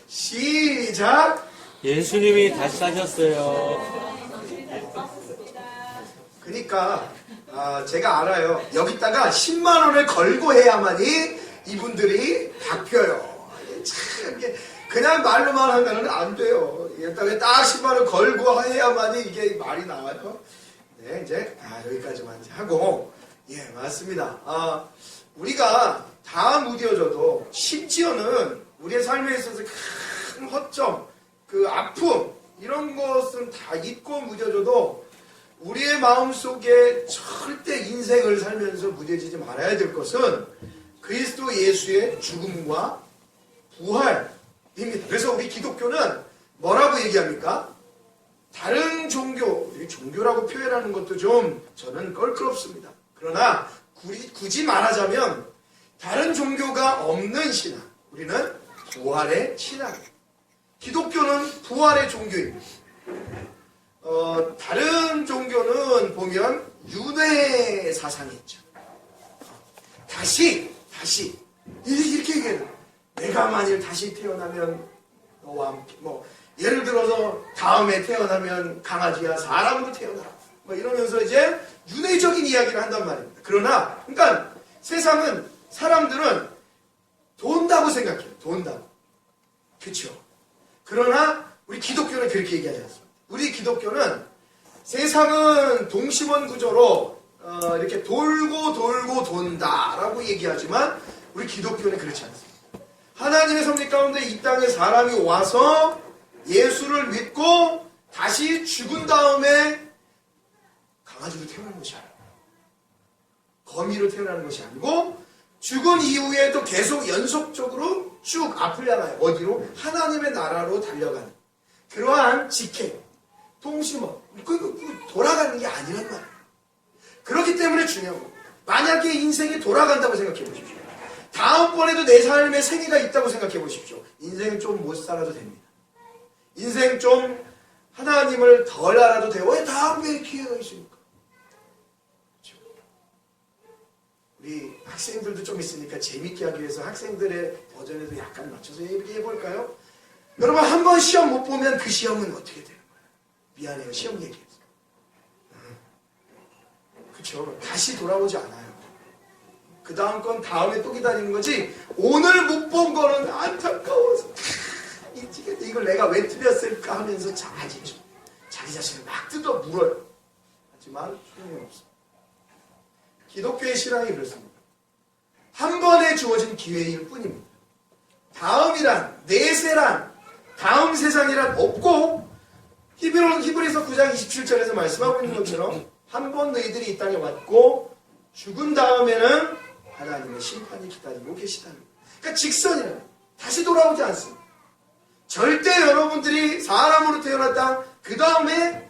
시작! 예수님이 다시 사셨어요. 그러니까 제가 알아요. 여기다가 10만 원을 걸고 해야만이 이분들이 바뀌어요. 참 이게 그냥 말로만 하면은 안 돼요. 여기다가 딱 10만 원 걸고 해야만이 이게 말이 나와요. 네, 이제 여기까지만 하고, 예, 맞습니다. 우리가 다 무뎌져도 심지어는 우리의 삶에 있어서 큰 허점, 그 아픔 이런 것은 다 잊고 무뎌져도 우리의 마음속에 절대 인생을 살면서 무뎌지지 말아야 될 것은 그리스도 예수의 죽음과 부활입니다. 그래서 우리 기독교는 뭐라고 얘기합니까? 다른 종교, 종교라고 표현하는 것도 좀 저는 껄끄럽습니다. 그러나 굳이 말하자면 다른 종교가 없는 신앙, 우리는 부활의 신앙입니다. 기독교는 부활의 종교입니다. 다른 종교는 보면 윤회 사상이 있죠. 다시 이렇게 얘기해요. 내가 만일 다시 태어나면 너와 함께, 예를 들어서 다음에 태어나면 강아지야 사람으로 태어나라, 이러면서 이제 윤회적인 이야기를 한단 말입니다. 그러나 그러니까 세상은, 사람들은 돈다고 생각해요. 돈다고. 그렇죠. 그러나 우리 기독교는 그렇게 얘기하지 않습니다. 우리 기독교는 세상은 동심원 구조로 이렇게 돌고 돈다라고 얘기하지만 우리 기독교는 그렇지 않습니다. 하나님의 섭리 가운데 이 땅에 사람이 와서 예수를 믿고 다시 죽은 다음에 강아지로 태어나는 것이 아니고, 거미로 태어나는 것이 아니고, 죽은 이후에도 계속 연속적으로 쭉 앞을 향하여 어디로? 하나님의 나라로 달려가는 그러한 직행, 동심원, 돌아가는 게 아니란 말이에요. 그렇기 때문에 중요한 겁니다. 만약에 인생이 돌아간다고 생각해 보십시오. 다음번에도 내 삶에 생애가 있다고 생각해 보십시오. 인생은 좀 못 살아도 됩니다. 인생 좀 하나님을 덜 알아도 돼요. 왜 다음에 기회가 있습니까? 그렇죠? 우리 학생들도 좀 있으니까 재밌게 하기 위해서 학생들의 버전에도 약간 맞춰서 얘기해 볼까요? 여러분, 한 번 시험 못 보면 그 시험은 어떻게 되는 거예요? 미안해요, 시험 얘기해서. 그렇죠. 다시 돌아오지 않아요. 그 다음 건 다음에 또 기다리는 거지, 오늘 못 본 거는 안타까워서 이걸 내가 왜 틀렸을까 하면서 자기 자신을 막 뜯어 물어요. 하지만 소용이 없습니다. 기독교의 신앙이 그렇습니다. 한 번에 주어진 기회일 뿐입니다. 다음이란, 내세란, 다음 세상이란 없고, 히브리서 9장 27절에서 말씀하고 있는 것처럼 한 번 너희들이 이 땅에 왔고 죽은 다음에는 하나님의 심판이 기다리고 계시다는 거예요. 그러니까 직선이에요. 다시 돌아오지 않습니다. 절대 여러분들이 사람으로 태어났다 그 다음에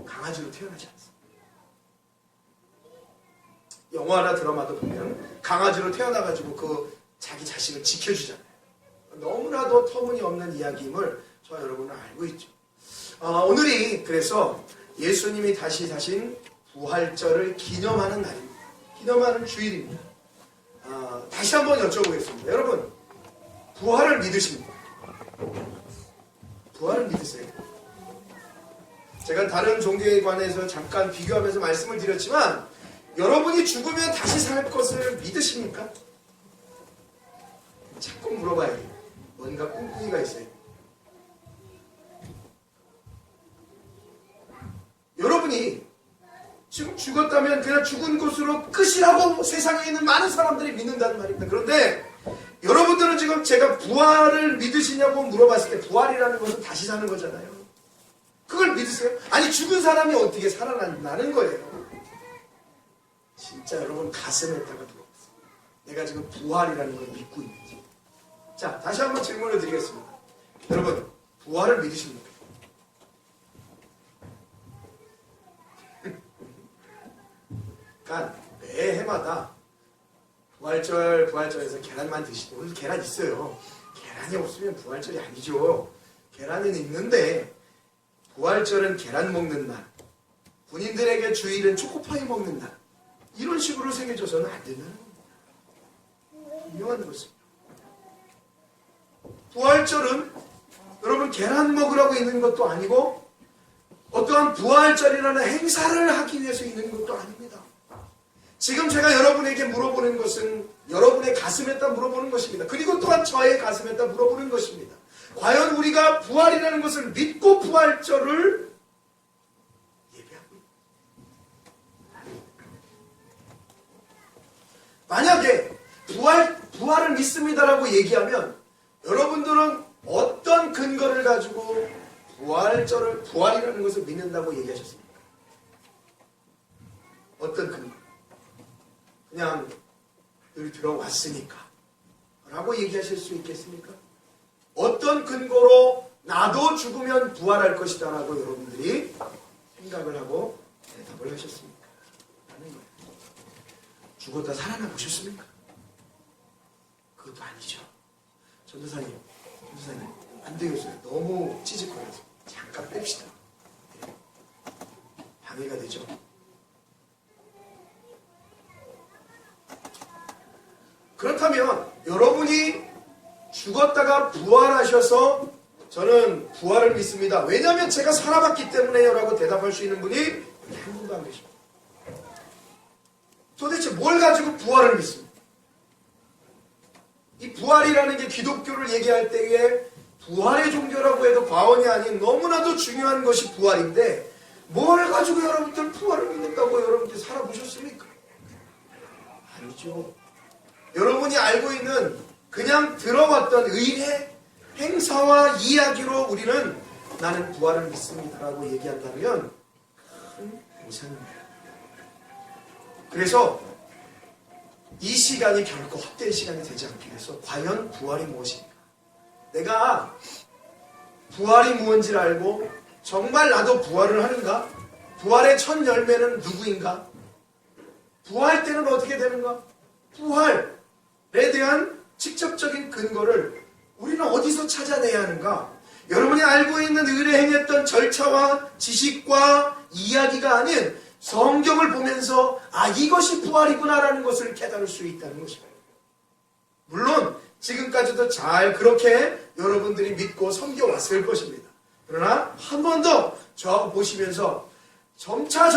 강아지로 태어나지 않습니다. 영화나 드라마도 보면 강아지로 태어나가지고 자기 자신을 지켜주잖아요. 너무나도 터무니없는 이야기임을 저와 여러분은 알고 있죠. 오늘이 그래서 예수님이 다시 사신 부활절을 기념하는 날입니다. 기념하는 주일입니다. 다시 한번 여쭤보겠습니다. 여러분, 부활을 믿으십니까? 부활을 믿으세요? 제가 다른 종교에 관해서 잠깐 비교하면서 말씀을 드렸지만, 여러분이 죽으면 다시 살 것을 믿으십니까? 자꾸 물어봐야 돼요. 뭔가 꿍꿍이가 있어요. 여러분이 지금 죽었다면 그냥 죽은 것으로 끝이라고 세상에 있는 많은 사람들이 믿는다는 말입니다. 그런데 여러분들은 지금 제가 부활을 믿으시냐고 물어봤을 때, 부활이라는 것은 다시 사는 거잖아요. 그걸 믿으세요? 아니, 죽은 사람이 어떻게 살아난다는 거예요. 진짜 여러분 가슴에다가 들어봤어요. 내가 지금 부활이라는 걸 믿고 있는지. 자, 다시 한번 질문을 드리겠습니다. 여러분, 부활을 믿으십니까? 그러니까 매 해마다 부활절에서 계란만 드시고, 오늘 계란 있어요. 계란이 없으면 부활절이 아니죠. 계란은 있는데 부활절은 계란 먹는 날, 군인들에게 주일은 초코파이 먹는 날, 이런 식으로 생겨져서는 안 된다는 겁니다. 유명한 것입니다. 부활절은 여러분 계란 먹으라고 있는 것도 아니고 어떠한 부활절이라는 행사를 하기 위해서 있는 것도 아닙니다. 지금 제가 여러분에게 물어보는 것은 여러분의 가슴에다 물어보는 것입니다. 그리고 또한 저의 가슴에다 물어보는 것입니다. 과연 우리가 부활이라는 것을 믿고 부활절을 예배하고 있습니다. 만약에 부활을 믿습니다라고 얘기하면 여러분들은 어떤 근거를 가지고 부활이라는 것을 믿는다고 얘기하셨습니까? 어떤 근거? 그냥 늘 들어왔으니까 라고 얘기하실 수 있겠습니까? 어떤 근거로 나도 죽으면 부활할 것이다 라고 여러분들이 생각을 하고 대답을 하셨습니까? 라는 거예요. 죽었다 살아나 보셨습니까? 그것도 아니죠. 전도사님 안 되겠어요. 너무 찌직거려서 잠깐 뺍시다. 네. 방해가 되죠. 그렇다면 여러분이 죽었다가 부활하셔서 저는 부활을 믿습니다. 왜냐하면 제가 살아봤기 때문에요 라고 대답할 수 있는 분이 한 분도 안 계십니다. 도대체 뭘 가지고 부활을 믿습니까? 이 부활이라는 게 기독교를 얘기할 때에 부활의 종교라고 해도 과언이 아닌 너무나도 중요한 것이 부활인데 뭘 가지고 여러분들 부활을 믿는다고 여러분들 살아보셨습니까? 아니죠. 여러분이 알고 있는 그냥 들어왔던 의례, 행사와 이야기로 우리는 나는 부활을 믿습니다라고 얘기한다면 큰 오산입니다. 그래서 이 시간이 결코 헛된 시간이 되지 않기 위해서 과연 부활이 무엇인가? 내가 부활이 무엇인지를 알고 정말 나도 부활을 하는가? 부활의 첫 열매는 누구인가? 부활 때는 어떻게 되는가? 부활에 대한 직접적인 근거를 우리는 어디서 찾아내야 하는가? 여러분이 알고 있는 의례 행했던 절차와 지식과 이야기가 아닌 성경을 보면서 이것이 부활이구나라는 것을 깨달을 수 있다는 것입니다. 물론 지금까지도 잘 그렇게 여러분들이 믿고 섬겨왔을 것입니다. 그러나 한 번 더 저하고 보시면서 점차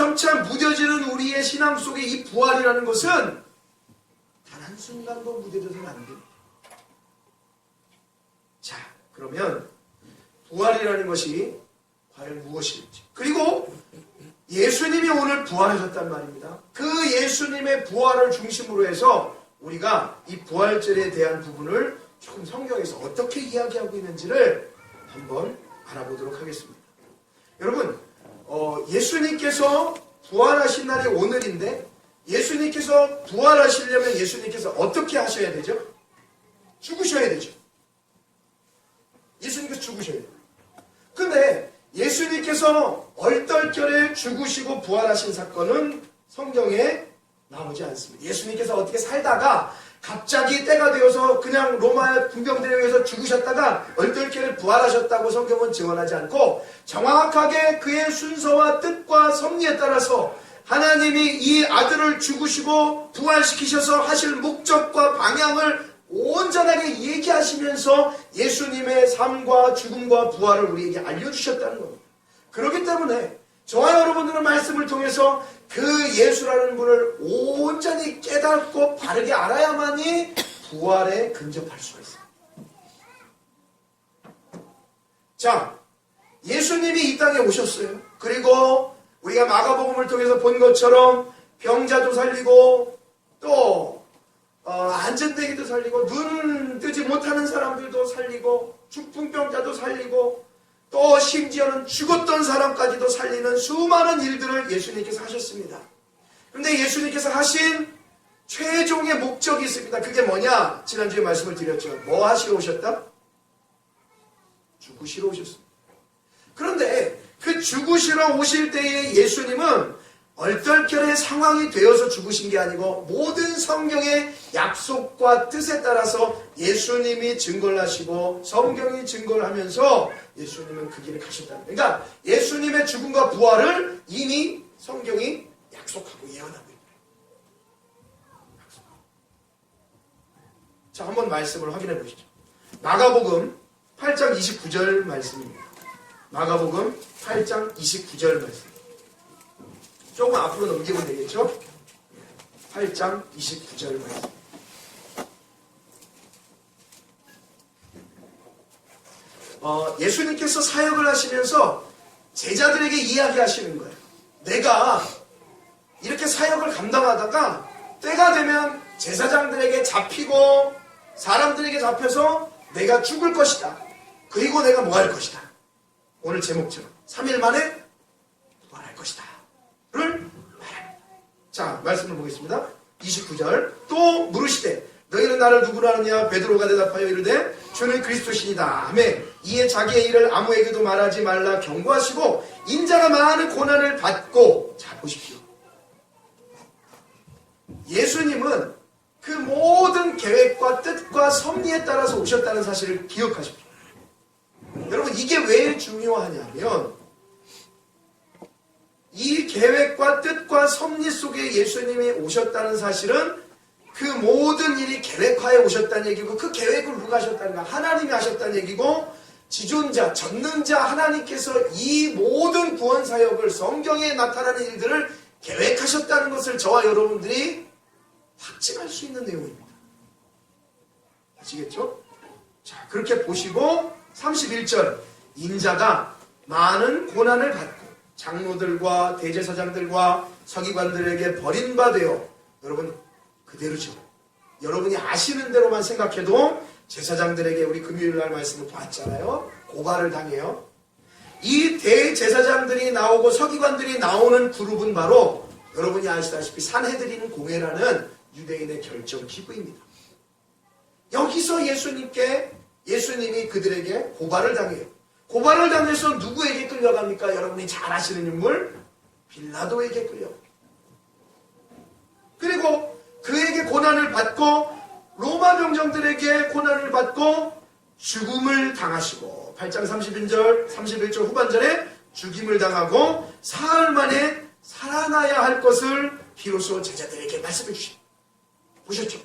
무뎌지는 우리의 신앙 속에 이 부활이라는 것은 단 한순간도 무뎌져서는 안 됩니다. 자, 그러면 부활이라는 것이 과연 무엇일지, 그리고 예수님이 오늘 부활하셨단 말입니다. 그 예수님의 부활을 중심으로 해서 우리가 이 부활절에 대한 부분을 조금 성경에서 어떻게 이야기하고 있는지를 한번 알아보도록 하겠습니다. 여러분, 예수님께서 부활하신 날이 오늘인데 예수님께서 부활하시려면 예수님께서 어떻게 하셔야 되죠? 죽으셔야 되죠. 예수님께서 죽으셔야 돼요. 근데 예수님께서 얼떨결에 죽으시고 부활하신 사건은 성경에 나오지 않습니다. 예수님께서 어떻게 살다가 갑자기 때가 되어서 그냥 로마 군병들에 의해서 죽으셨다가 얼떨결에 부활하셨다고 성경은 증언하지 않고 정확하게 그의 순서와 뜻과 섭리에 따라서 하나님이 이 아들을 죽으시고 부활시키셔서 하실 목적과 방향을 온전하게 얘기하시면서 예수님의 삶과 죽음과 부활을 우리에게 알려주셨다는 겁니다. 그렇기 때문에 저와 여러분들의 말씀을 통해서 그 예수라는 분을 온전히 깨닫고 바르게 알아야만이 부활에 근접할 수가 있습니다. 자, 예수님이 이 땅에 오셨어요. 그리고 우리가 마가복음을 통해서 본 것처럼 병자도 살리고 또 안전대기도 살리고 눈 뜨지 못하는 사람들도 살리고 중풍병자도 살리고 또 심지어는 죽었던 사람까지도 살리는 수많은 일들을 예수님께서 하셨습니다. 그런데 예수님께서 하신 최종의 목적이 있습니다. 그게 뭐냐? 지난주에 말씀을 드렸죠. 뭐 하시러 오셨다? 죽으시러 오셨습니다. 그런데 그 죽으시러 오실 때에 예수님은 얼떨결에 상황이 되어서 죽으신 게 아니고 모든 성경의 약속과 뜻에 따라서 예수님이 증거를 하시고 성경이 증거를 하면서 예수님은 그 길을 가셨다는 거예요. 그러니까 예수님의 죽음과 부활을 이미 성경이 약속하고 예언하고 있는 거예요. 자, 한번 말씀을 확인해 보시죠. 마가복음 8장 29절 말씀입니다. 마가복음 8장 29절 말씀. 조금 앞으로 넘기면 되겠죠? 8장 29절 말씀. 예수님께서 사역을 하시면서 제자들에게 이야기하시는 거예요. 내가 이렇게 사역을 감당하다가 때가 되면 제사장들에게 잡히고 사람들에게 잡혀서 내가 죽을 것이다. 그리고 내가 뭐 할 것이다. 오늘 제목처럼 3일 만에 부활할 것이다. 를 말합니다. 자, 말씀을 보겠습니다. 29절. 또 물으시되 너희는 나를 누구로 하느냐? 베드로가 대답하여 이르되 주는 그리스도시니라 하며 이에 자기의 일을 아무에게도 말하지 말라 경고하시고 인자가 많은 고난을 받고, 자 보십시오. 예수님은 그 모든 계획과 뜻과 섭리에 따라서 오셨다는 사실을 기억하십시오. 여러분, 이게 왜 중요하냐면 이 계획과 뜻과 섭리 속에 예수님이 오셨다는 사실은 그 모든 일이 계획하에 오셨다는 얘기고, 그 계획을 누가 하셨다는가? 하나님이 하셨다는 얘기고, 지존자, 전능자 하나님께서 이 모든 구원 사역을, 성경에 나타나는 일들을 계획하셨다는 것을 저와 여러분들이 확증할 수 있는 내용입니다. 아시겠죠? 자, 그렇게 보시고 31절. 인자가 많은 고난을 받고 장로들과 대제사장들과 서기관들에게 버림받아요. 여러분, 그대로죠. 여러분이 아시는 대로만 생각해도 제사장들에게 우리 금요일날 말씀을 봤잖아요. 고발을 당해요. 이 대제사장들이 나오고 서기관들이 나오는 그룹은 바로 여러분이 아시다시피 산헤드린 공회라는 유대인의 결정 기구입니다. 여기서 예수님이 그들에게 고발을 당해요. 고발을 당해서 누구에게 끌려갑니까? 여러분이 잘 아시는 인물 빌라도에게 끌려갑니다. 그리고 그에게 고난을 받고 로마 병정들에게 고난을 받고 죽음을 당하시고 8장 31절 후반절에 죽임을 당하고 사흘 만에 살아나야 할 것을 비로소 제자들에게 말씀해 주십니다. 보셨죠?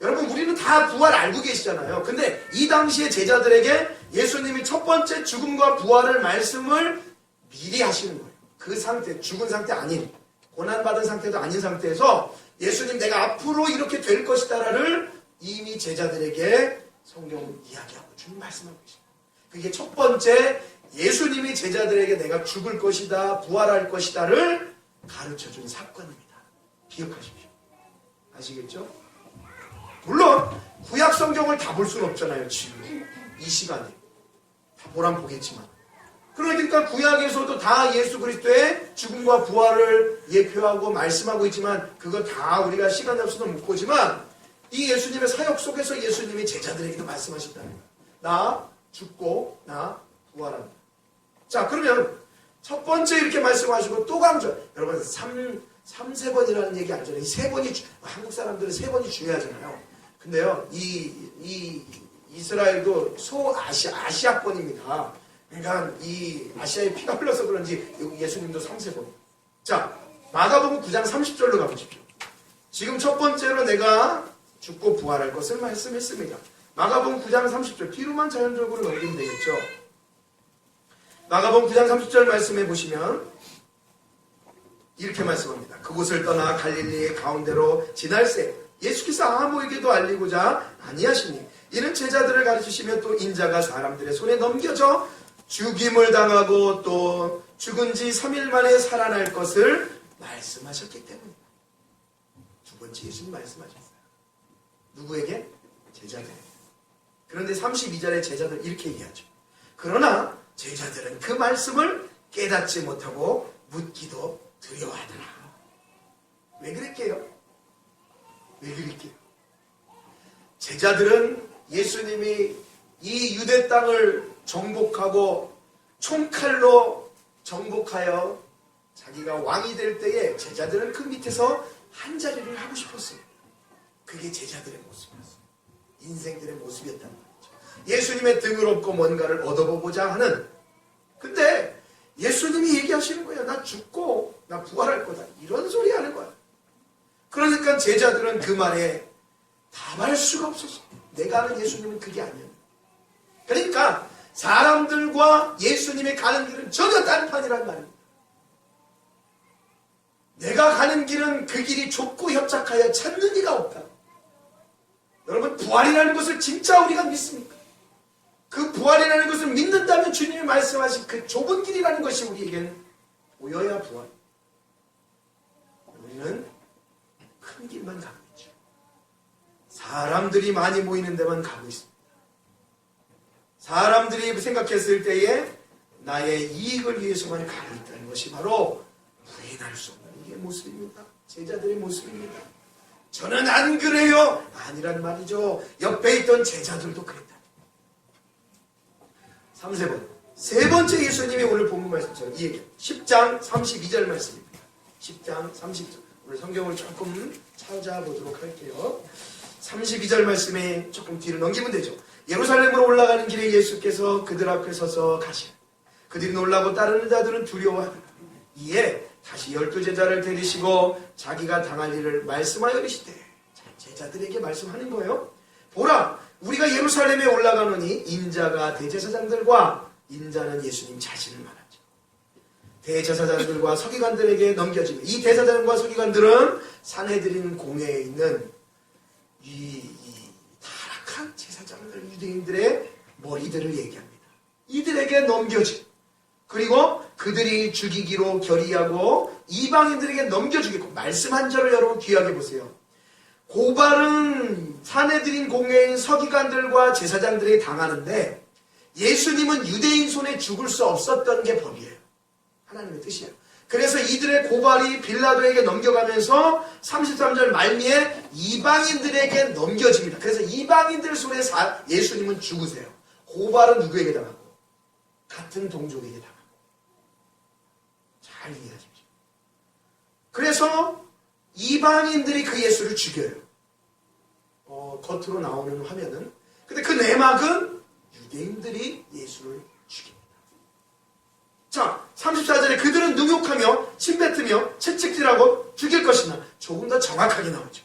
여러분, 우리는 다 부활 알고 계시잖아요. 근데 이 당시에 제자들에게 예수님이 첫 번째 죽음과 부활을 말씀을 미리 하시는 거예요. 그 상태, 죽은 상태 아닌, 고난받은 상태도 아닌 상태에서 예수님 내가 앞으로 이렇게 될 것이다를 이미 제자들에게 성경은 이야기하고 주님 말씀하고 계십니다. 그게 첫 번째 예수님이 제자들에게 내가 죽을 것이다, 부활할 것이다를 가르쳐준 사건입니다. 기억하십시오. 아시겠죠? 물론 구약 성경을 다 볼 수는 없잖아요. 지금 이 시간에 다 보란 보겠지만, 그러니까 구약에서도 다 예수 그리스도의 죽음과 부활을 예표하고 말씀하고 있지만 그거 다 우리가 시간이 없어서 못 보지만 이 예수님의 사역 속에서 예수님이 제자들에게도 말씀하셨다는 거예요. 나 죽고 나 부활한다. 자, 그러면 첫 번째 이렇게 말씀하시고 또 강조. 여러분 3세 번이라는 얘기 알잖아요. 이 세 번이 한국 사람들은 세 번이 중요하잖아요. 근데요, 이 이스라엘도 소아시아권입니다. 그러니까 이 아시아에 피가 흘러서 그런지 예수님도 3세 번. 자, 마가복음 9장 30절로 가보십시오. 지금 첫 번째로 내가 죽고 부활할 것을 말씀했습니다. 마가복음 9장 30절. 뒤로만 자연적으로 넘기면 되겠죠. 마가복음 9장 30절 말씀해 보시면 이렇게 말씀합니다. 그곳을 떠나 갈릴리의 가운데로 지날새 예수께서 아무에게도 알리고자 아니하시니 이는 제자들을 가르치시며 또 인자가 사람들의 손에 넘겨져 죽임을 당하고 또 죽은 지 3일 만에 살아날 것을 말씀하셨기 때문입니다. 두 번째 예수님 말씀하셨어요. 누구에게? 제자들에게. 그런데 32절에 제자들 이렇게 얘기하죠. 그러나 제자들은 그 말씀을 깨닫지 못하고 묻기도 두려워하더라. 왜 그랬게요? 왜 그랬게요? 제자들은 예수님이 이 유대 땅을 정복하고 총칼로 정복하여 자기가 왕이 될 때에 제자들은 그 밑에서 한자리를 하고 싶었습니다. 그게 제자들의 모습이었어요. 인생들의 모습이었단 말이죠. 예수님의 등을 업고 뭔가를 얻어보고자 하는. 근데 예수님이 얘기하시는 거예요. 나 죽고 나 부활할 거다. 이런 소리 하는 거야. 그러니까 제자들은 그 말에 답할 수가 없었어. 내가 아는 예수님은 그게 아니야. 그러니까 사람들과 예수님이 가는 길은 전혀 딴판이란 말입니다. 내가 가는 길은 그 길이 좁고 협착하여 찾는 이가 없다. 여러분, 부활이라는 것을 진짜 우리가 믿습니까? 그 부활이라는 것을 믿는다면 주님이 말씀하신 그 좁은 길이라는 것이 우리에겐 보여야 부활. 우리는 큰 길만 가고 있죠. 사람들이 많이 모이는 데만 가고 있습니다. 사람들이 생각했을 때에 나의 이익을 위해서만 가고 있다는 것이 바로 부인할 수 없는 이게 모습입니다. 제자들의 모습입니다. 저는 안 그래요. 아니란 말이죠. 옆에 있던 제자들도 그랬다. 3세번. 세 번째 예수님이 오늘 본문 말씀처럼 이 얘기 10장 32절 말씀입니다. 10장 32절. 오늘 성경을 조금 찾아보도록 할게요. 32절 말씀에 조금 뒤로 넘기면 되죠. 예루살렘으로 올라가는 길에 예수께서 그들 앞에 서서 가시니 그들이 놀라고 따르는 자들은 두려워하더라. 이에 다시 12제자를 데리시고 자기가 당할 일을 말씀하여 이르시되, 제자들에게 말씀하는 거예요. 보라, 우리가 예루살렘에 올라가노니 인자가 대제사장들과 인자는 예수님 자신을 말하죠. 대제사장들과 서기관들에게 넘겨지며, 이 대제사장과 서기관들은 산헤드린 공회에 있는 이 타락한 제사장들, 유대인들의 머리들을 얘기합니다. 이들에게 넘겨지고, 그리고 그들이 죽이기로 결의하고 이방인들에게 넘겨주겠고, 말씀 한 절을 여러분 귀하게 보세요. 고발은 산헤드린 공회인 서기관들과 제사장들이 당하는데 예수님은 유대인 손에 죽을 수 없었던 게 법이에요. 하나님의 뜻이에요. 그래서 이들의 고발이 빌라도에게 넘겨가면서 33절 말미에 이방인들에게 넘겨집니다. 그래서 이방인들 손에 예수님은 죽으세요. 고발은 누구에게 당하고? 같은 동족에게 당하고. 잘 이해하십시오. 그래서 이방인들이 그 예수를 죽여요. 겉으로 나오는 화면은. 근데 그 내막은 유대인들이 예수를 죽입니다. 자, 34절에 그들은 능욕하며 침뱉으며 채찍질하고 죽일 것이나, 조금 더 정확하게 나오죠.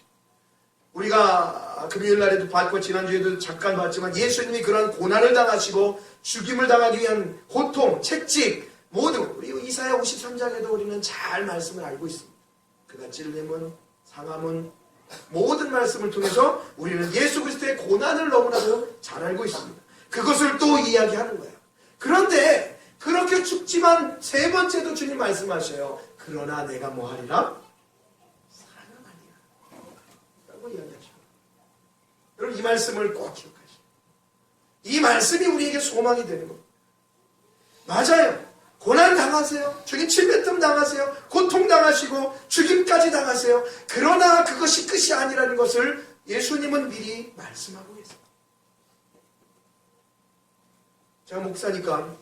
우리가 금요일날에도 봤고 지난주에도 잠깐 봤지만 예수님이 그런 고난을 당하시고 죽임을 당하기 위한 고통, 채찍 모두, 그리고 이사야 53장에도 우리는 잘 말씀을 알고 있습니다. 그가 찔림은, 상함은, 모든 말씀을 통해서 우리는 예수 그리스도의 고난을 너무나도 잘 알고 있습니다. 그것을 또 이야기하는 거예요. 그런데 그렇게 죽지만 세 번째도 주님 말씀하셔요. 그러나 내가 뭐 하리라? 살아나리라 라고 이야기하셔요. 여러분, 이 말씀을 꼭 기억하시죠. 이 말씀이 우리에게 소망이 되는 겁니다. 맞아요. 고난 당하세요. 주님 침뱉음 당하세요. 고통 당하시고 죽임까지 당하세요. 그러나 그것이 끝이 아니라는 것을 예수님은 미리 말씀하고 계세요. 제가 목사니까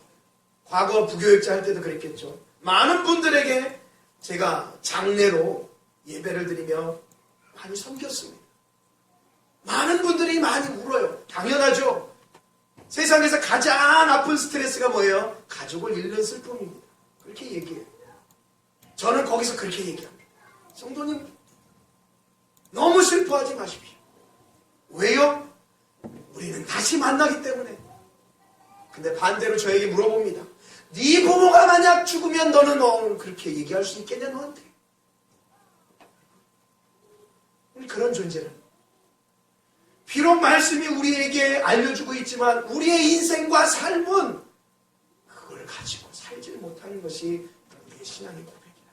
과거 부교육자 할 때도 그랬겠죠. 많은 분들에게 제가 장례로 예배를 드리며 많이 섬겼습니다. 많은 분들이 많이 울어요. 당연하죠. 세상에서 가장 아픈 스트레스가 뭐예요? 가족을 잃는 슬픔입니다. 그렇게 얘기해요. 저는 거기서 그렇게 얘기합니다. 성도님, 너무 슬퍼하지 마십시오. 왜요? 우리는 다시 만나기 때문에. 근데 반대로 저에게 물어봅니다. 네 부모가 만약 죽으면 너는 그렇게 얘기할 수 있겠냐, 너한테? 우리 그런 존재는. 비록 말씀이 우리에게 알려주고 있지만 우리의 인생과 삶은 그걸 가지고 살지 못하는 것이 우리의 신앙의 고백이다.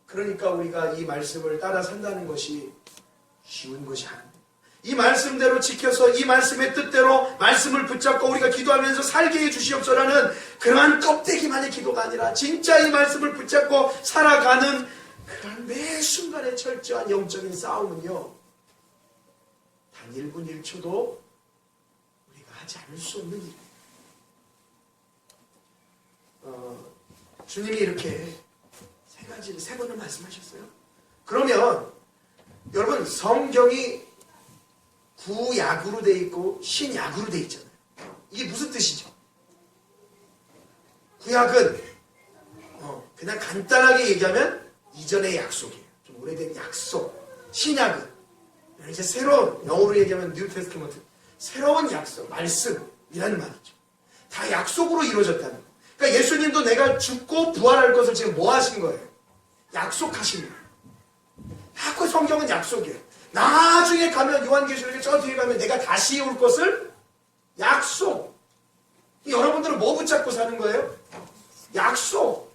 그러니까 우리가 이 말씀을 따라 산다는 것이 쉬운 것이 아닙니다. 이 말씀대로 지켜서 이 말씀의 뜻대로 말씀을 붙잡고 우리가 기도하면서 살게 해주시옵소서라는 그러한 껍데기만의 기도가 아니라 진짜 이 말씀을 붙잡고 살아가는 그런 매 순간의 철저한 영적인 싸움은요, 단 1분 1초도 우리가 하지 않을 수 없는 일이에요. 주님이 이렇게 세 번을 말씀하셨어요. 그러면 여러분, 성경이 구약으로 돼 있고 신약으로 돼 있잖아요. 이게 무슨 뜻이죠? 구약은 그냥 간단하게 얘기하면 이전의 약속이에요. 좀 오래된 약속. 신약은 이제 새로운, 영어로 얘기하면 뉴 테스트먼트. 새로운 약속, 말씀이라는 말이죠. 다 약속으로 이루어졌다는 거예요. 그러니까 예수님도 내가 죽고 부활할 것을 지금 뭐 하신 거예요? 약속하신 거예요. 자꾸 성경은 약속이에요. 나중에 가면 요한계시록에 저 뒤에 가면 내가 다시 올 것을 약속. 여러분들은 뭐 붙잡고 사는 거예요? 약속.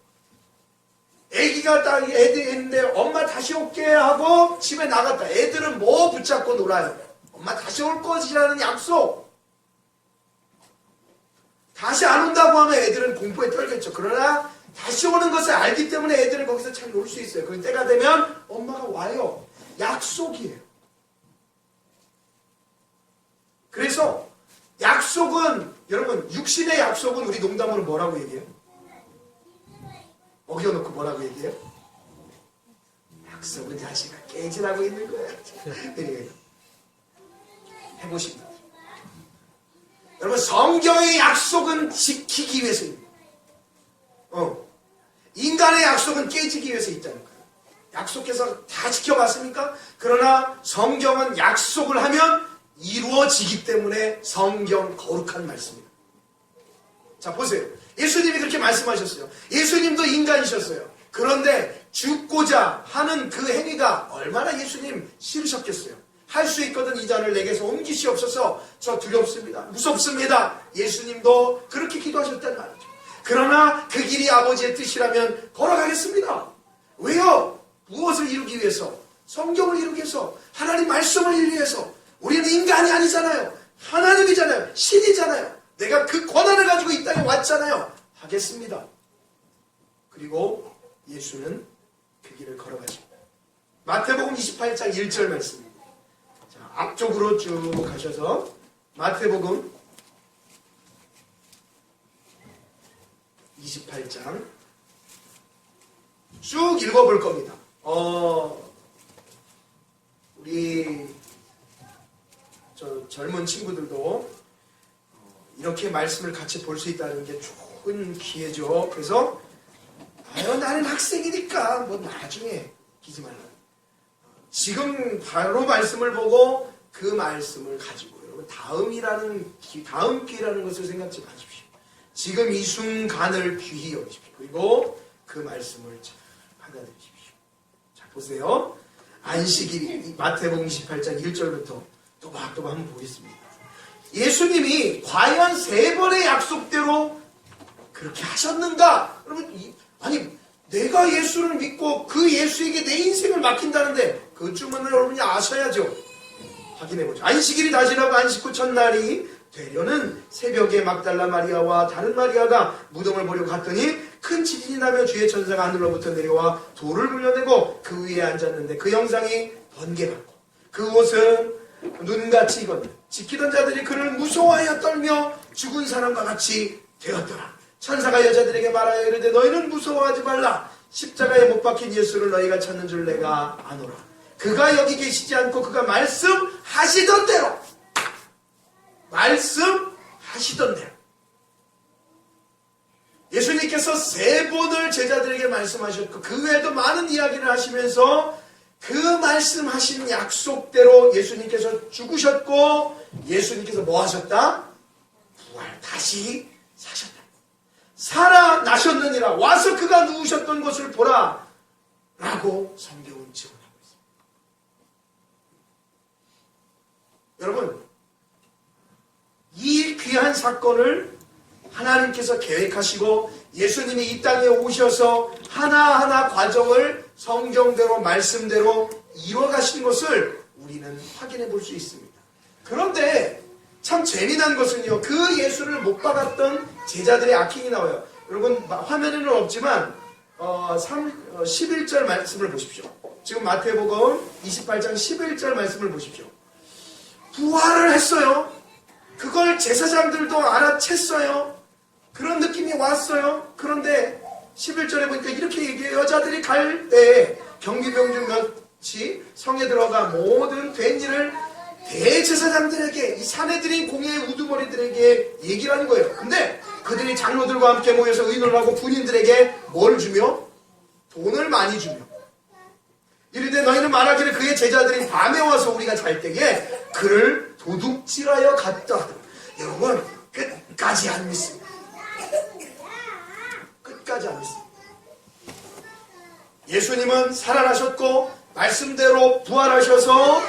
애기가 딱 애들 있는데 엄마 다시 올게 하고 집에 나갔다. 애들은 뭐 붙잡고 놀아요? 엄마 다시 올 것이라는 약속. 다시 안 온다고 하면 애들은 공포에 떨겠죠. 그러나 다시 오는 것을 알기 때문에 애들은 거기서 잘 놀 수 있어요. 그 때가 되면 엄마가 와요. 약속이에요. 그래서 약속은, 여러분, 육신의 약속은 우리 농담으로 뭐라고 얘기해요? 어겨놓고 뭐라고 얘기해요? 약속은 자식아 깨지라고 있는 거야. 해보십니다. 여러분, 성경의 약속은 지키기 위해서입니다. 인간의 약속은 깨지기 위해서 있다는 거예요. 약속해서 다 지켜봤습니까? 그러나 성경은 약속을 하면 이루어지기 때문에 성경 거룩한 말씀입니다. 자, 보세요. 예수님이 그렇게 말씀하셨어요. 예수님도 인간이셨어요. 그런데 죽고자 하는 그 행위가 얼마나 예수님 싫으셨겠어요. 할 수 있거든 이 잔을 내게서 옮기시옵소서. 저 두렵습니다. 무섭습니다. 예수님도 그렇게 기도하셨단 말이죠. 그러나 그 길이 아버지의 뜻이라면 걸어가겠습니다. 왜요? 무엇을 이루기 위해서? 성경을 이루기 위해서. 하나님 말씀을 이루기 위해서. 우리는 인간이 아니잖아요. 하나님이잖아요. 신이잖아요. 내가 그 권한을 가지고 이 땅에 왔잖아요. 하겠습니다. 그리고 예수는 그 길을 걸어가십니다. 마태복음 28장 1절 말씀입니다. 자, 앞쪽으로 쭉 가셔서 마태복음 28장 쭉 읽어볼 겁니다. 우리 젊은 친구들도 이렇게 말씀을 같이 볼 수 있다는 게 좋은 기회죠. 그래서 나는 학생이니까 뭐 나중에 기지 말라. 지금 바로 말씀을 보고 그 말씀을 가지고 여러분 다음 기회라는 것을 생각지 마십시오. 지금 이 순간을 귀히 여기십시오. 그리고 그 말씀을 잘 받아들이십시오. 자, 보세요. 안식일 마태복음 28장 1절부터 또박또박 한번 보겠습니다. 예수님이 과연 3번의 약속대로 그렇게 하셨는가? 여러분, 아니 내가 예수를 믿고 그 예수에게 내 인생을 맡긴다는데 그 주문을 여러분이 아셔야죠. 확인해보죠. 안식일이 다 지나고 안식 후 첫날이 되려는 새벽에 막달라 마리아와 다른 마리아가 무덤을 보려고 갔더니 큰 지진이 나며 주의 천사가 하늘로부터 내려와 돌을 물려내고 그 위에 앉았는데 그 형상이 번개같고 그 옷은 눈같이 익었는데 지키던 자들이 그를 무서워하여 떨며 죽은 사람과 같이 되었더라. 천사가 여자들에게 말하여 이르되 너희는 무서워하지 말라. 십자가에 못 박힌 예수를 너희가 찾는 줄 내가 아노라. 그가 여기 계시지 않고 그가 말씀하시던 대로 예수님께서 3번을 제자들에게 말씀하셨고 그 외에도 많은 이야기를 하시면서 그 말씀하신 약속대로 예수님께서 죽으셨고 예수님께서 뭐 하셨다? 부활 다시 사셨다. 살아나셨느니라. 와서 그가 누우셨던 곳을 보라 라고 성경은 증언하고 있습니다. 여러분, 이 귀한 사건을 하나님께서 계획하시고 예수님이 이 땅에 오셔서 하나하나 과정을 성경대로 말씀대로 이뤄가신 것을 우리는 확인해 볼 수 있습니다. 그런데 참 재미난 것은요, 그 예수를 못 박았던 제자들의 악행이 나와요. 여러분 화면에는 없지만 11절 말씀을 보십시오. 지금 마태복음 28장 11절 말씀을 보십시오. 부활을 했어요. 그걸 제사장들도 알아챘어요. 그런 느낌이 왔어요. 그런데 11절에 보니까 이렇게 얘기해요. 여자들이 갈 때 경비병중 몇이 성에 들어가 모든 된 일을 대제사장들에게, 이 사내들인 공예의 우두머리들에게 얘기를 하는 거예요. 근데 그들이 장로들과 함께 모여서 의논을 하고 군인들에게 뭘 주며? 돈을 많이 주며 이르되 너희는 말하기를 그의 제자들이 밤에 와서 우리가 잘 때에 그를 도둑질하여 갔다 하더라. 여러분, 끝까지 안 믿습니다. 끝까지 안 믿습니다. 예수님은 살아나셨고 말씀대로 부활하셔서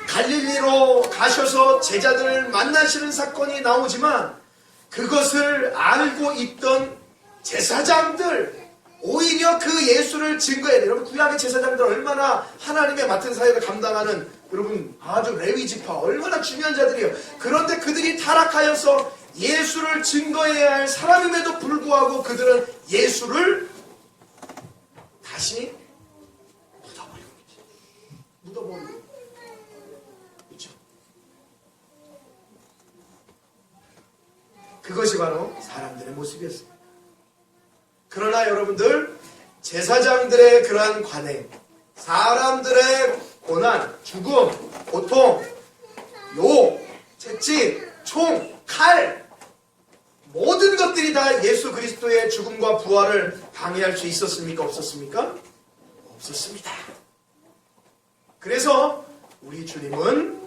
갈릴리로 가셔서 제자들을 만나시는 사건이 나오지만 그것을 알고 있던 제사장들, 오히려 그 예수를 증거해야 돼요. 여러분, 구약의 제사장들 얼마나 하나님의 맡은 사역을 감당하는, 여러분, 아주 레위 지파 얼마나 중요한 자들이에요. 그런데 그들이 타락하여서 예수를 증거해야 할 사람임에도 불구하고 그들은 예수를 다시 묻어버리고 있죠. 묻어버리고. 그렇죠. 그것이 바로 사람들의 모습이었습니다. 그러나 여러분들, 제사장들의 그러한 관행, 사람들의 고난, 죽음, 고통, 욕, 채찍, 총, 칼, 모든 것들이 다 예수 그리스도의 죽음과 부활을 방해할 수 있었습니까? 없었습니까? 없었습니다. 그래서 우리 주님은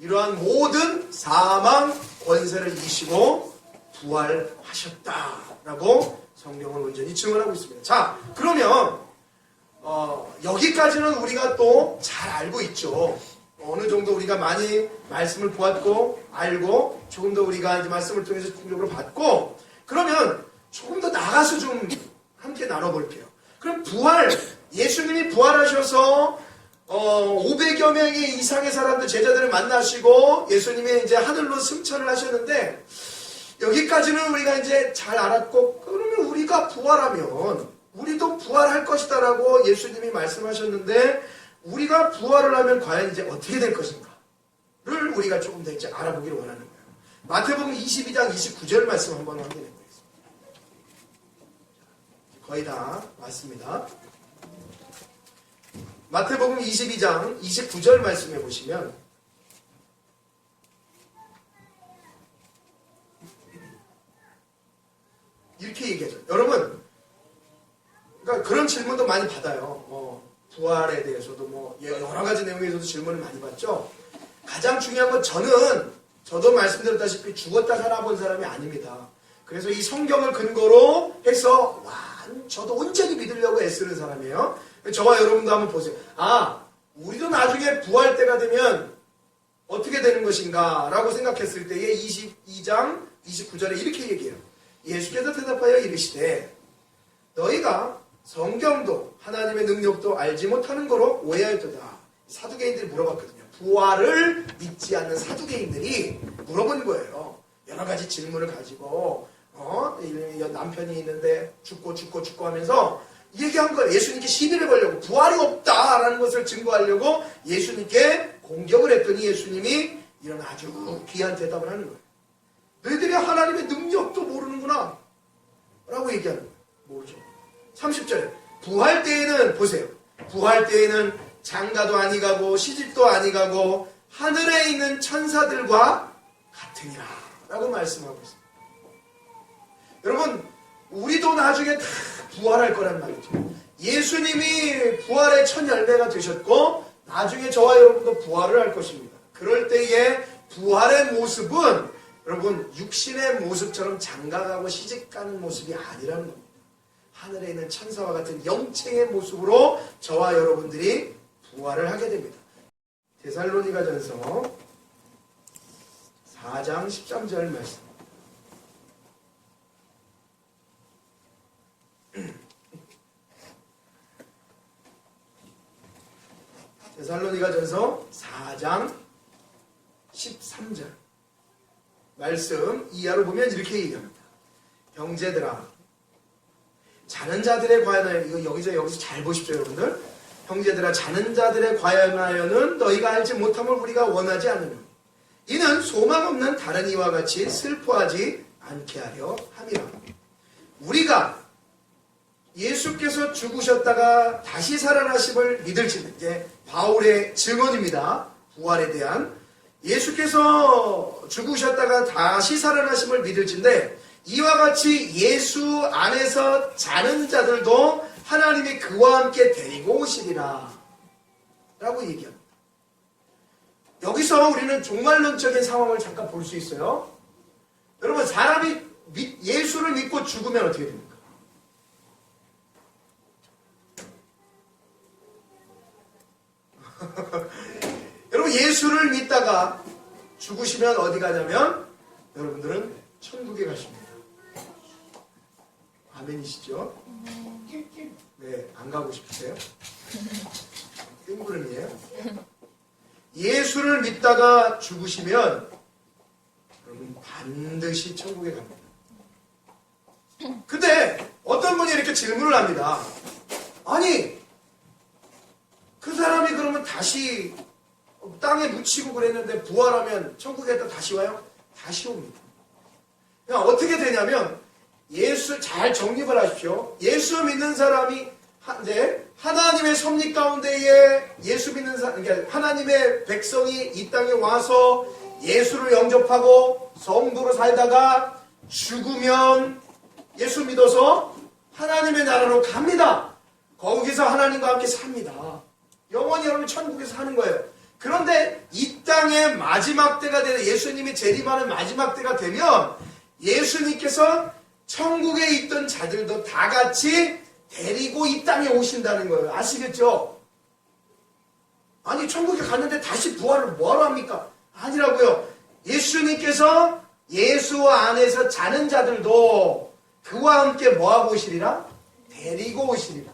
이러한 모든 사망 권세를 이기시고 부활하셨다라고 성경은 온전히 증언하고 있습니다. 자, 그러면 여기까지는 우리가 또 잘 알고 있죠. 어느 정도 우리가 많이 말씀을 보았고 알고 조금 더 우리가 이제 말씀을 통해서 충격으로 받고, 그러면 조금 더 나가서 좀 함께 나눠볼게요. 그럼 부활, 예수님이 부활하셔서 500여 명의 이상의 사람들, 제자들을 만나시고 예수님이 이제 하늘로 승천을 하셨는데, 여기까지는 우리가 이제 잘 알았고, 그러면 우리가 부활하면 우리도 부활할 것이다라고 예수님이 말씀하셨는데, 우리가 부활을 하면 과연 이제 어떻게 될 것인가를 우리가 조금 더 이제 알아보기를 원하는 거예요. 마태복음 22장 29절 말씀 한번 확인해 보겠습니다. 거의 다 맞습니다. 마태복음 22장 29절 말씀해 보시면, 이렇게 얘기하죠. 여러분, 그러니까 그런 질문도 많이 받아요. 부활에 대해서도 뭐 여러 가지 내용에서도 질문을 많이 받죠. 가장 중요한 건 저도 말씀드렸다시피 죽었다 살아본 사람이 아닙니다. 그래서 이 성경을 근거로 해서 저도 온전히 믿으려고 애쓰는 사람이에요. 저와 여러분도 한번 보세요. 우리도 나중에 부활 때가 되면 어떻게 되는 것인가 라고 생각했을 때에 22장 29절에 이렇게 얘기해요. 예수께서 대답하여 이르시되 너희가 성경도 하나님의 능력도 알지 못하는 거로 오해하였도다. 사두개인들이 물어봤거든요. 부활을 믿지 않는 사두개인들이 물어본 거예요. 여러 가지 질문을 가지고 남편이 있는데 죽고 하면서 얘기한 거예요. 예수님께 시비를 걸려고, 부활이 없다라는 것을 증거하려고 예수님께 공격을 했더니 예수님이 이런 아주 귀한 대답을 하는 거예요. 너희들이 하나님의 능력도 모르는구나 라고 얘기하는 거예요. 모르죠. 30절에 부활 때에는, 보세요, 부활 때에는 장가도 아니가고 시집도 아니가고 하늘에 있는 천사들과 같으니라 라고 말씀하고 있습니다. 여러분, 우리도 나중에 다 부활할 거란 말이죠. 예수님이 부활의 첫 열매가 되셨고 나중에 저와 여러분도 부활을 할 것입니다. 그럴 때에 부활의 모습은 여러분 육신의 모습처럼 장가가고 시집가는 모습이 아니라는 겁니다. 하늘에 있는 천사와 같은 영체의 모습으로 저와 여러분들이 부활을 하게 됩니다. 데살로니가전서 4장 13절 말씀. 데살로니가전서 4장 13절 말씀 이하로 보면 이렇게 얘기합니다. 형제들아, 자는 자들에 관하여, 이거 여기서 잘 보십시오 여러분들. 형제들아, 자는 자들에 관하여는 너희가 알지 못함을 우리가 원하지 않으며 이는 소망 없는 다른 이와 같이 슬퍼하지 않게 하려 함이라. 우리가 예수께서 죽으셨다가 다시 살아나심을 믿을지는, 이제 바울의 증언입니다. 부활에 대한. 예수께서 죽으셨다가 다시 살아나심을 믿을진데 이와 같이 예수 안에서 자는 자들도 하나님이 그와 함께 데리고 오시리라 라고 얘기합니다. 여기서 우리는 종말론적인 상황을 잠깐 볼 수 있어요. 여러분, 사람이 예수를 믿고 죽으면 어떻게 됩니까? 여러분, 예수를 믿다가 죽으시면 어디 가냐면 여러분들은 천국에 가십니다. 아멘이시죠? 네, 안 가고 싶으세요? 뜬구름이에요? 예수를 믿다가 죽으시면 여러분 반드시 천국에 갑니다. 근데 어떤 분이 이렇게 질문을 합니다. 아니, 그 사람이 그러면 다시 땅에 묻히고 그랬는데 부활하면 천국에다 다시 와요? 다시 옵니다. 그러니까 어떻게 되냐면 예수, 잘 정립을 하십시오. 예수 믿는 사람이 이제 하나님의 섭리 가운데에 예수 믿는 사람, 그러니까 하나님의 백성이 이 땅에 와서 예수를 영접하고 성도로 살다가 죽으면 예수 믿어서 하나님의 나라로 갑니다. 거기서 하나님과 함께 삽니다. 영원히 여러분 천국에서 사는 거예요. 그런데 이 땅의 마지막 때가 되는, 예수님이 재림하는 마지막 때가 되면 예수님께서 천국에 있던 자들도 다 같이 데리고 이 땅에 오신다는 거예요. 아시겠죠? 아니, 천국에 갔는데 다시 부활을 뭐하러 합니까? 아니라고요. 예수님께서 예수 안에서 자는 자들도 그와 함께 뭐하고 오시리라? 데리고 오시리라.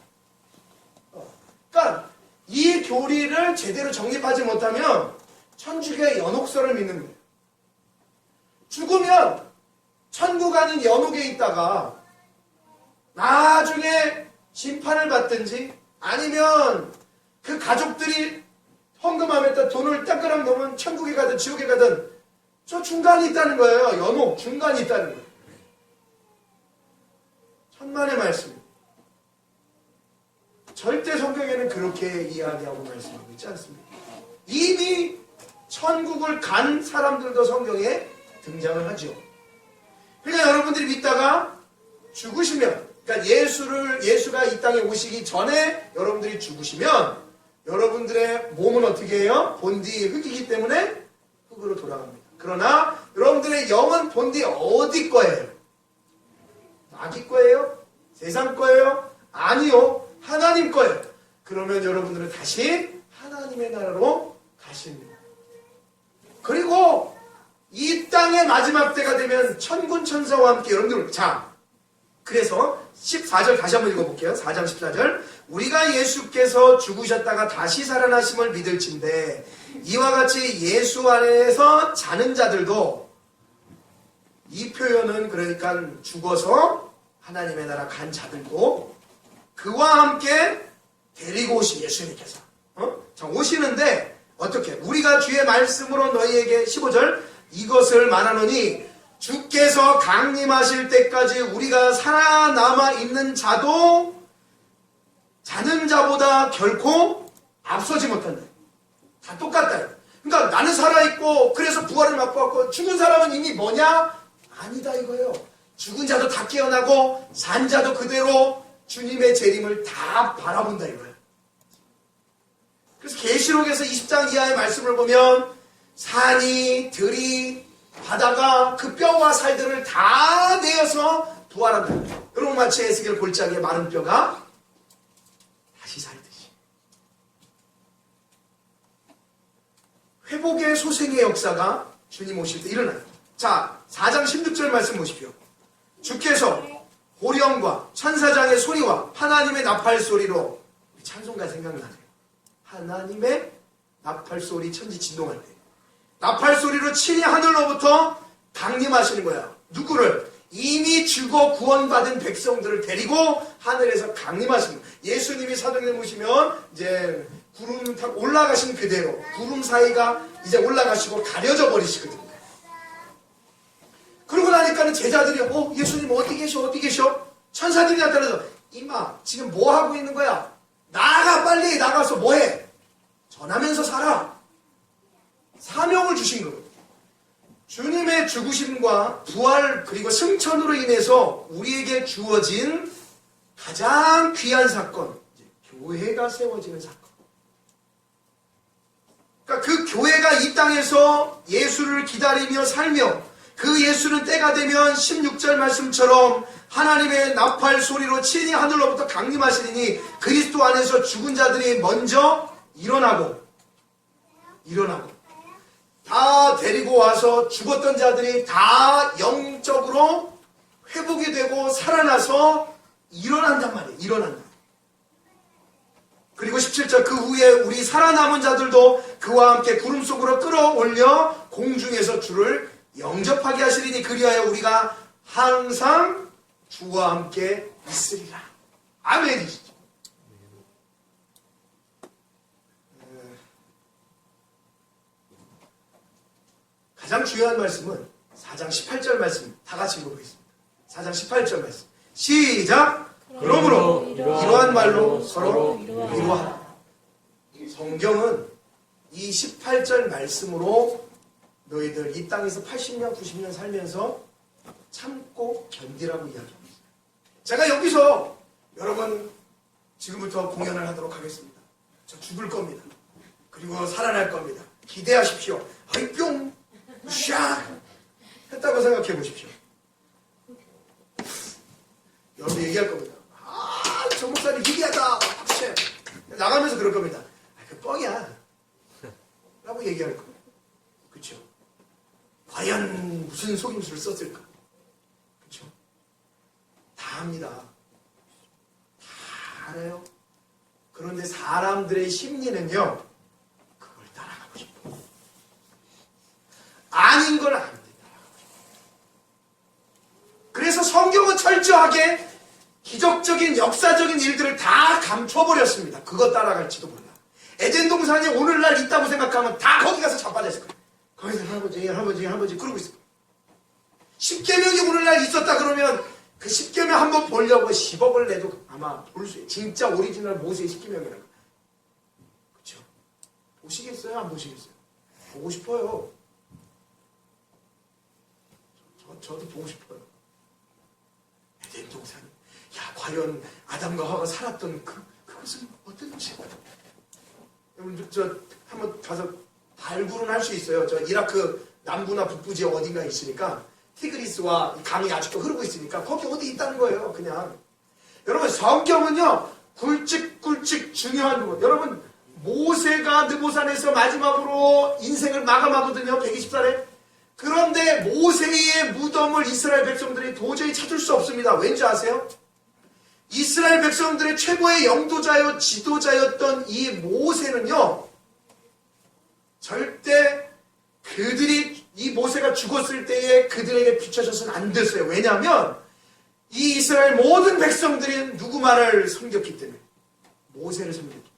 그러니까 이 교리를 제대로 정립하지 못하면 천주교의 연옥설을 믿는 거예요. 죽으면 천국 가는 연옥에 있다가 나중에 심판을 받든지 아니면 그 가족들이 헌금하면 돈을 따끄락 넣으면 천국에 가든 지옥에 가든 저 중간이 있다는 거예요. 연옥 중간이 있다는 거예요. 천만의 말씀. 절대 성경에는 그렇게 이야기하고 말씀하고 있지 않습니다. 이미 천국을 간 사람들도 성경에 등장을 하죠. 그러니까 여러분들이 믿다가 죽으시면, 그러니까 예수가 이 땅에 오시기 전에 여러분들이 죽으시면 여러분들의 몸은 어떻게 해요? 본디 흙이기 때문에 흙으로 돌아갑니다. 그러나 여러분들의 영은 본디 어디 거예요? 마귀 거예요? 세상 거예요? 아니요. 하나님 거예요. 그러면 여러분들은 다시 하나님의 나라로 가십니다. 그리고 이 땅의 마지막 때가 되면 천군 천사와 함께 여러분들, 자, 그래서 14절 다시 한번 읽어볼게요. 4장 14절. 우리가 예수께서 죽으셨다가 다시 살아나심을 믿을진대 이와 같이 예수 안에서 자는 자들도, 이 표현은 그러니까 죽어서 하나님의 나라 간 자들도 그와 함께 데리고 오시 예수님께서 자, 오시는데 어떻게? 우리가 주의 말씀으로 너희에게 15절 이것을 말하노니 주께서 강림하실 때까지 우리가 살아남아 있는 자도 자는 자보다 결코 앞서지 못한다. 다 똑같다. 그러니까 나는 살아있고 그래서 부활을 맛보았고 죽은 사람은 이미 뭐냐? 아니다 이거예요. 죽은 자도 다 깨어나고 산 자도 그대로 주님의 재림을 다 바라본다 이거예요. 그래서 계시록에서 20장 이하의 말씀을 보면 산이, 들이, 바다가 그 뼈와 살들을 다 내어서 부활한다. 여러분 마치 에스겔 골짜기의 마른 뼈가 다시 살듯이. 회복의 소생의 역사가 주님 오실 때 일어나요. 자, 4장 16절 말씀 보십시오. 주께서 호령과 천사장의 소리와 하나님의 나팔 소리로, 찬송가 생각나네요. 하나님의 나팔 소리, 천지 진동할 때 나팔 소리로 친히 하늘로부터 강림하시는 거야. 누구를? 이미 죽어 구원받은 백성들을 데리고 하늘에서 강림하시는 거야. 예수님이 사도행전 보시면 이제 구름 타고 올라가신 그대로 구름 사이가 이제 올라가시고 가려져 버리시거든요. 그러고 나니까는 제자들이 예수님 어디 계셔 어디 계셔? 천사들이 나타나서 이마 지금 뭐 하고 있는 거야? 나가 빨리 나가서 뭐해? 전하면서 살아. 사명을 주신 거거든요. 주님의 죽으심과 부활 그리고 승천으로 인해서 우리에게 주어진 가장 귀한 사건, 교회가 세워지는 사건. 그러니까 그 교회가 이 땅에서 예수를 기다리며 살며 그 예수는 때가 되면 16절 말씀처럼 하나님의 나팔 소리로 친히 하늘로부터 강림하시리니 그리스도 안에서 죽은 자들이 먼저 일어나고 다 데리고 와서 죽었던 자들이 다 영적으로 회복이 되고 살아나서 일어난단 말이에요. 일어난다. 그리고 17절 그 후에 우리 살아남은 자들도 그와 함께 구름 속으로 끌어올려 공중에서 주를 영접하게 하시리니 그리하여 우리가 항상 주와 함께 있으리라. 아멘이시죠. 가장 중요한 말씀은 4장 18절 말씀 다 같이 읽어보겠습니다. 4장 18절 말씀 시작! 그러므로 이러한 말로 서로 위로하라. 성경은 이 18절 말씀으로 너희들 이 땅에서 80년 90년 살면서 참고 견디라고 이야기합니다. 제가 여기서 여러분 지금부터 공연을 하도록 하겠습니다. 저 죽을 겁니다. 그리고 살아날 겁니다. 기대하십시오. 아이 뿅! 샥! 했다고 생각해 보십시오. 여러분 얘기할 겁니다. 아, 저 목사님 희귀하다. 박수. 나가면서 그럴 겁니다. 아, 그 뻥이야. 라고 얘기할 겁니다. 그렇죠? 과연 무슨 속임수를 썼을까? 그렇죠? 다 압니다. 다 알아요. 그런데 사람들의 심리는요, 그걸 따라가고 싶어. 아닌 걸 안 돼. 그래서 성경은 철저하게 기적적인 역사적인 일들을 다 감춰버렸습니다. 그거 따라갈지도 몰라. 에덴 동산이 오늘날 있다고 생각하면 다 거기 가서 자빠져 있을 거예요. 거기서 할아버지 그러고 있을 거예요. 십계명이 오늘날 있었다 그러면 그 십계명 한번 보려고 10억을 내도 아마 볼 수 있어요. 진짜 오리지널 모세의 십계명이라고. 그렇죠? 보시겠어요? 안 보시겠어요? 보고 싶어요. 저도 보고 싶어요. 에덴 동산. 야, 과연 아담과 하와가 살았던 그것은 어떤지. 여러분, 저 한번 가서 발굴은 할 수 있어요. 저 이라크 남부나 북부 지역 어딘가 있으니까 티그리스와 강이 아직도 흐르고 있으니까 거기 어디 있다는 거예요. 그냥. 여러분, 성경은요 굵직굵직 중요한 부분. 여러분, 모세가 느보산에서 마지막으로 인생을 마감하거든요. 120살에. 그런데 모세의 무덤을 이스라엘 백성들이 도저히 찾을 수 없습니다. 왠지 아세요? 이스라엘 백성들의 최고의 영도자요 지도자였던 이 모세는요, 절대 그들이 이 모세가 죽었을 때에 그들에게 비춰져서는 안 됐어요. 왜냐하면 이 이스라엘 모든 백성들이 누구 말을 섬겼기 때문에. 모세를 섬겼기 때문에.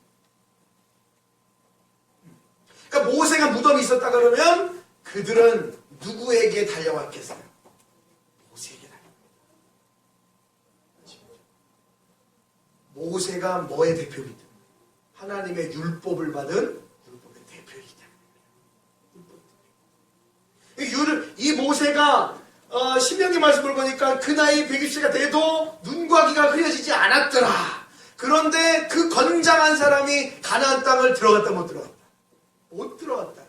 그러니까 모세가 무덤이 있었다 그러면 그들은 누구에게 달려왔겠어요? 모세에게 달려왔겠어요. 모세가 뭐의 대표이기 때문에? 하나님의 율법을 받은 율법의 대표이기 때문에. 이 모세가 신명기 말씀을 보니까 그 나이 120세가 돼도 눈과 귀가 흐려지지 않았더라. 그런데 그 건장한 사람이 가나안 땅을 들어갔다 못 들어갔다? 못 들어갔다.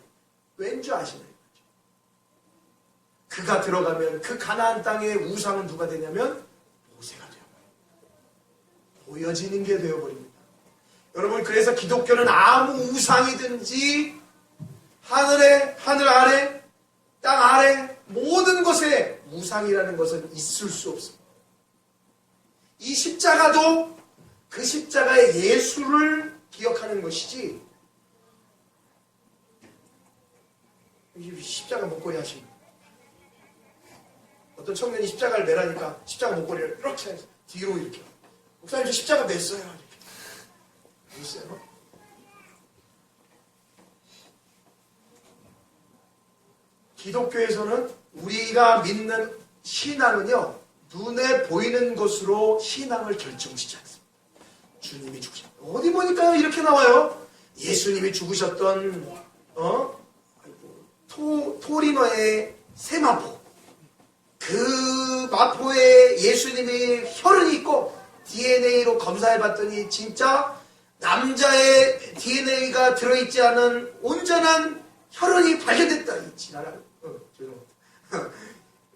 왠지 아시나요? 그가 들어가면 그 가나안 땅의 우상은 누가 되냐면 모세가 되어버립니다. 보여지는 게 되어버립니다. 여러분, 그래서 기독교는 아무 우상이든지 하늘 아래, 땅 아래 모든 곳에 우상이라는 것은 있을 수 없습니다. 이 십자가도 그 십자가의 예수를 기억하는 것이지, 십자가 목걸이 하십니다. 어떤 청년이 십자가를 매라니까 십자가 목걸이를 이렇게 해서 뒤로 이렇게. 목사님, 저 십자가 맸어요. 이렇게. 맸어요? 기독교에서는 우리가 믿는 신앙은요, 눈에 보이는 것으로 신앙을 결정짓지 않습니다. 주님이 죽으셨다. 어디 보니까 이렇게 나와요. 예수님이 죽으셨던 토리노의 세마포. 그 마포에 예수님이 혈흔이 있고 DNA로 검사해봤더니 진짜 남자의 DNA가 들어있지 않은 온전한 혈흔이 발견됐다. 이 지랄한 죄송합니다.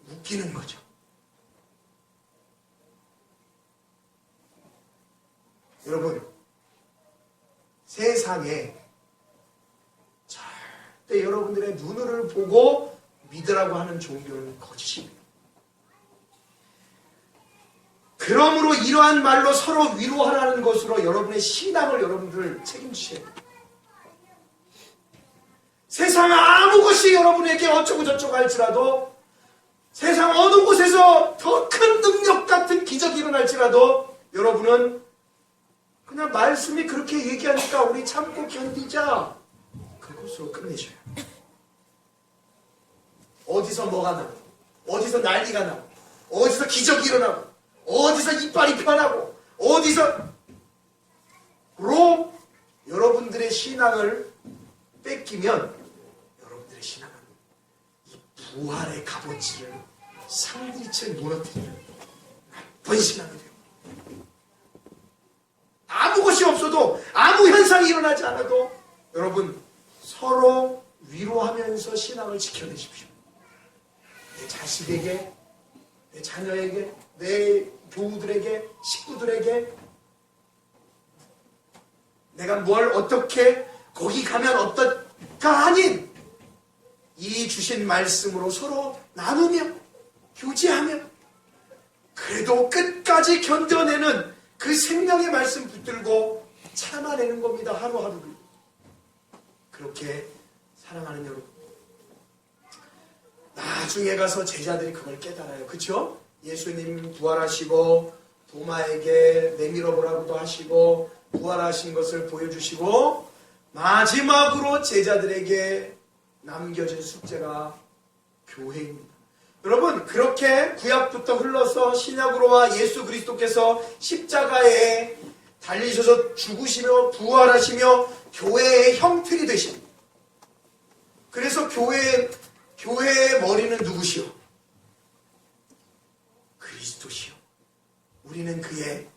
웃기는 거죠. 여러분, 세상에 절대 여러분들의 눈을 보고 믿으라고 하는 종교는 거짓입니다. 그러므로 이러한 말로 서로 위로하라는 것으로 여러분의 신앙을 여러분들 책임지셔야 됩니다. 세상 아무 것이 여러분에게 어쩌고 저쩌고 할지라도, 세상 어느 곳에서 더 큰 능력 같은 기적이 일어날지라도 여러분은 그냥 말씀이 그렇게 얘기하니까 우리 참고 견디자, 그것으로 끝내셔요. 어디서 뭐가 나고, 어디서 난리가 나고, 어디서 기적이 일어나고, 어디서 이빨이 편하고, 어디서 여러분들의 신앙을 뺏기면 여러분들의 신앙은 이 부활의 값어치를 상디칠 무너뜨리는 나쁜 신앙이 돼요. 아무 것이 없어도, 아무 현상이 일어나지 않아도 여러분 서로 위로하면서 신앙을 지켜내십시오. 내 자식에게, 내 자녀에게, 내 교우들에게, 식구들에게 내가 뭘 어떻게 거기 가면 어떨까 아닌 이 주신 말씀으로 서로 나누며 교제하며 그래도 끝까지 견뎌내는 그 생명의 말씀 붙들고 참아내는 겁니다. 하루하루를. 그렇게 사랑하는 여러분, 나중에 가서 제자들이 그걸 깨달아요. 그렇죠? 예수님 부활하시고 도마에게 내밀어 보라고도 하시고 부활하신 것을 보여주시고 마지막으로 제자들에게 남겨진 숙제가 교회입니다. 여러분, 그렇게 구약부터 흘러서 신약으로 와 예수 그리스도께서 십자가에 달리셔서 죽으시며 부활하시며 교회의 형틀이 되십니다. 그래서 교회의 머리는 누구시오? 그리스도시오. 우리는 그의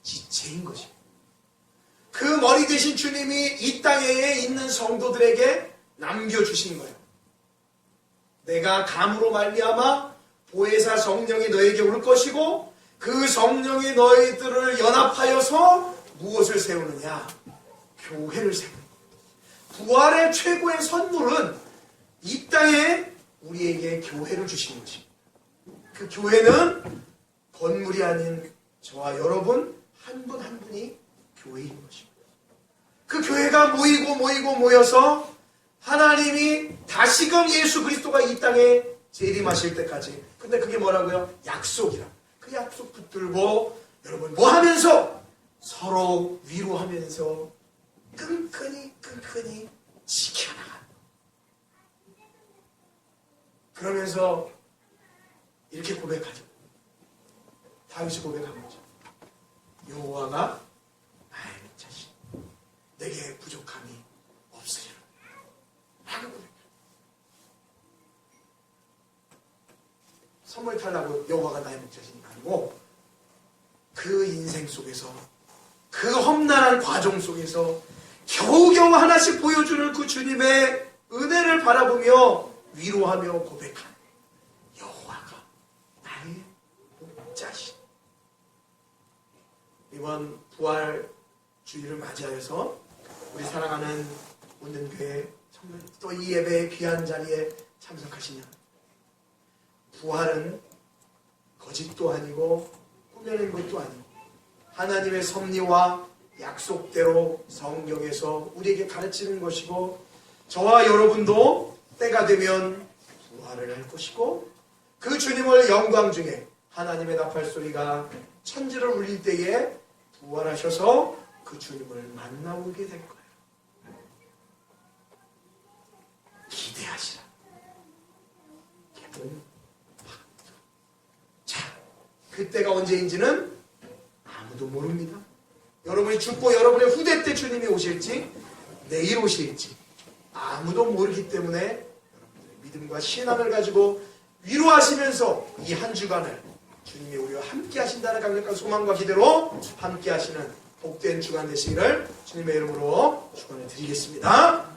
지체인 것입니다. 그 머리 되신 주님이 이 땅에 있는 성도들에게 남겨주신 거예요. 내가 감으로 말미암아 보혜사 성령이 너에게 올 것이고 그 성령이 너희들을 연합하여서 무엇을 세우느냐? 교회를 세우는 거예요. 부활의 최고의 선물은 이 땅에 우리에게 교회를 주신 것입니다. 그 교회는 건물이 아닌 저와 여러분 한 분 한 분이 교회인 것입니다. 그 교회가 모여서 하나님이 다시금 예수 그리스도가 이 땅에 재림하실 때까지. 근데 그게 뭐라고요? 약속이라. 그 약속 붙들고 여러분 뭐 하면서? 서로 위로하면서 끈끈이 지켜나가는. 그러면서 이렇게 고백하죠. 다윗이 고백한 거죠. 여호와가 나의 자신, 내게 부족함이 없으리라. 하는 거예요. 선물 달라고 여호와가 나의 목자신이 아니고 그 인생 속에서 그 험난한 과정 속에서 겨우겨우 하나씩 보여주는 그 주님의 은혜를 바라보며 위로하며 고백하는 여호와가 나의 목자신. 이번 부활 주일을 맞이하여서 우리 사랑하는 웃는교회 또 이 예배의 귀한 자리에 참석하시냐. 부활은 거짓도 아니고 꾸며낸 것도 아니고 하나님의 섭리와 약속대로 성경에서 우리에게 가르치는 것이고 저와 여러분도 때가 되면 부활을 할 것이고 그 주님을 영광 중에 하나님의 나팔소리가 천지를 울릴 때에 부활하셔서 그 주님을 만나오게 될 거예요. 기대하시라. 자, 그때가 언제인지는 아무도 모릅니다. 여러분이 죽고 여러분의 후대 때 주님이 오실지 내일 오실지 아무도 모르기 때문에 여러분들의 믿음과 신앙을 가지고 위로하시면서 이 한 주간을 주님이 우리와 함께 하신다는 강력한 소망과 기대로 함께 하시는 복된 주간 되시기를 주님의 이름으로 축원해 드리겠습니다.